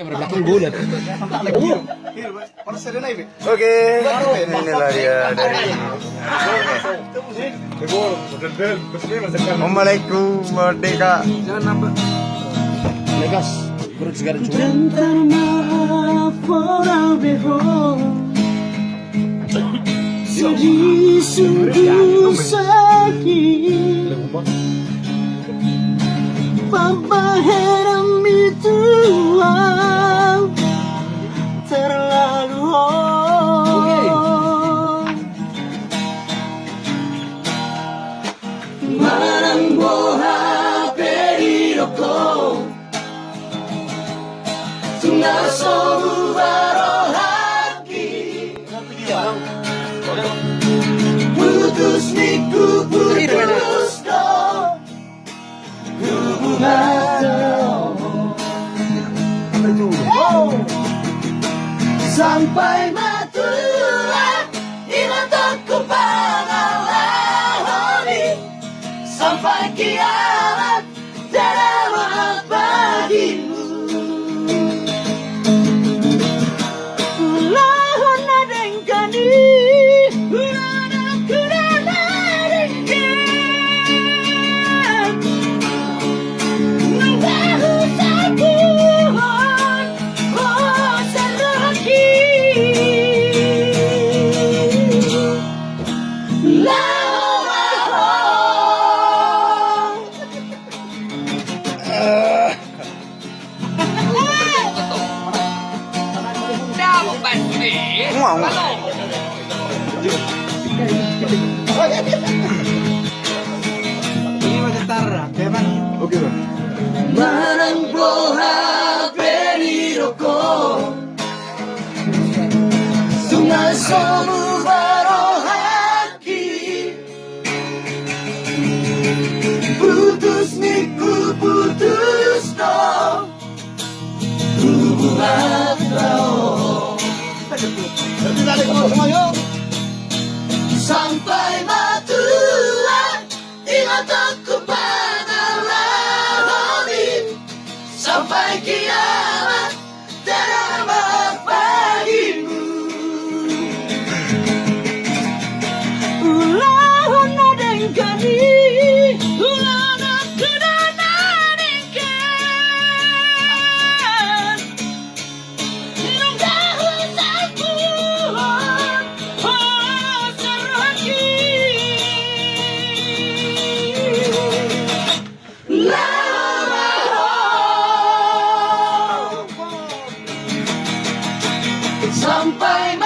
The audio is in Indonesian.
Belakang gulat. Oke, inilah dia dari Assalamualaikum Merdeka. Jangan nambah. Legas. Kurang segala cuma. Sungguh sakit Pembaharam itu terlalu Marang boha periroko Tunggal sobu barohaki Putus niku putus kau hubungan sampai matua inataku pangalami sampai kiamat tiada maaf bagimu lahon adengkani Wow. Ini macam tarah, teman. Oke, Bang. Marang boha periroko Sungai somu barohaki Putus niku putus no hubungan kau sampai matua ingat aku panalami sampai kiamat tiada maaf bagimu ulahun adengkani ulan aku dan adengkan nunggah usahku sampai